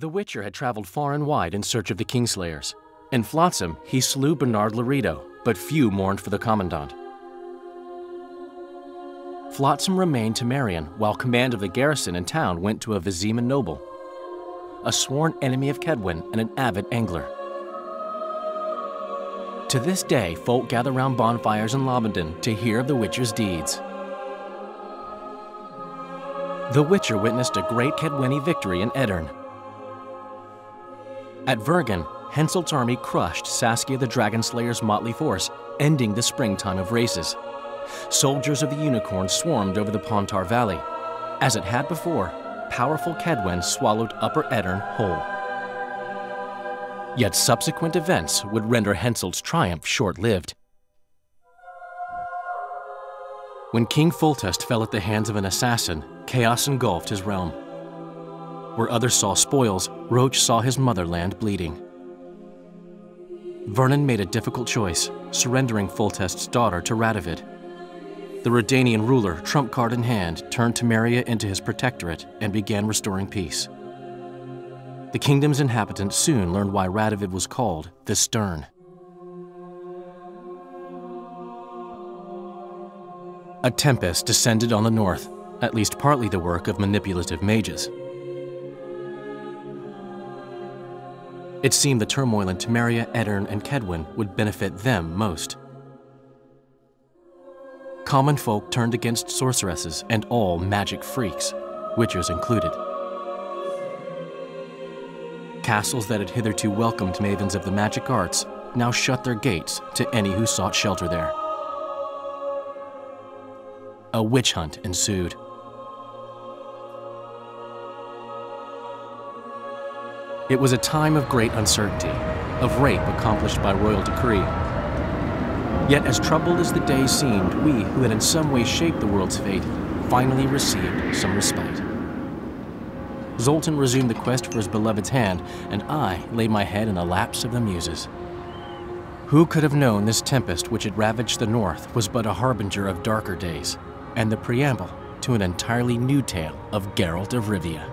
The Witcher had traveled far and wide in search of the Kingslayers. In Flotsam, he slew Bernard Laredo, but few mourned for the Commandant. Flotsam remained Temerian, while command of the garrison and town went to a Vizima noble, a sworn enemy of Kedwen and an avid angler. To this day, folk gather round bonfires in Lobenden to hear of the Witcher's deeds. The Witcher witnessed a great Kedweni victory in Edirn. At Vergen, Henselt's army crushed Saskia the Dragonslayer's motley force, ending the springtime of races. Soldiers of the Unicorn swarmed over the Pontar Valley. As it had before, powerful Kedwen swallowed Upper Edirn whole. Yet subsequent events would render Henselt's triumph short-lived. When King Foltest fell at the hands of an assassin, chaos engulfed his realm. Where others saw spoils, Roche saw his motherland bleeding. Vernon made a difficult choice, surrendering Foltest's daughter to Radovid. The Redanian ruler, trump card in hand, turned Temeria into his protectorate and began restoring peace. The kingdom's inhabitants soon learned why Radovid was called the Stern. A tempest descended on the north, at least partly the work of manipulative mages. It seemed the turmoil in Temeria, Edirn, and Kedwen would benefit them most. Common folk turned against sorceresses and all magic freaks, witchers included. Castles that had hitherto welcomed mavens of the magic arts now shut their gates to any who sought shelter there. A witch hunt ensued. It was a time of great uncertainty, of rape accomplished by royal decree. Yet as troubled as the days seemed, we who had in some way shaped the world's fate finally received some respite. Zoltan resumed the quest for his beloved's hand, and I laid my head in a lapse of the muses. Who could have known this tempest which had ravaged the north was but a harbinger of darker days, and the preamble to an entirely new tale of Geralt of Rivia?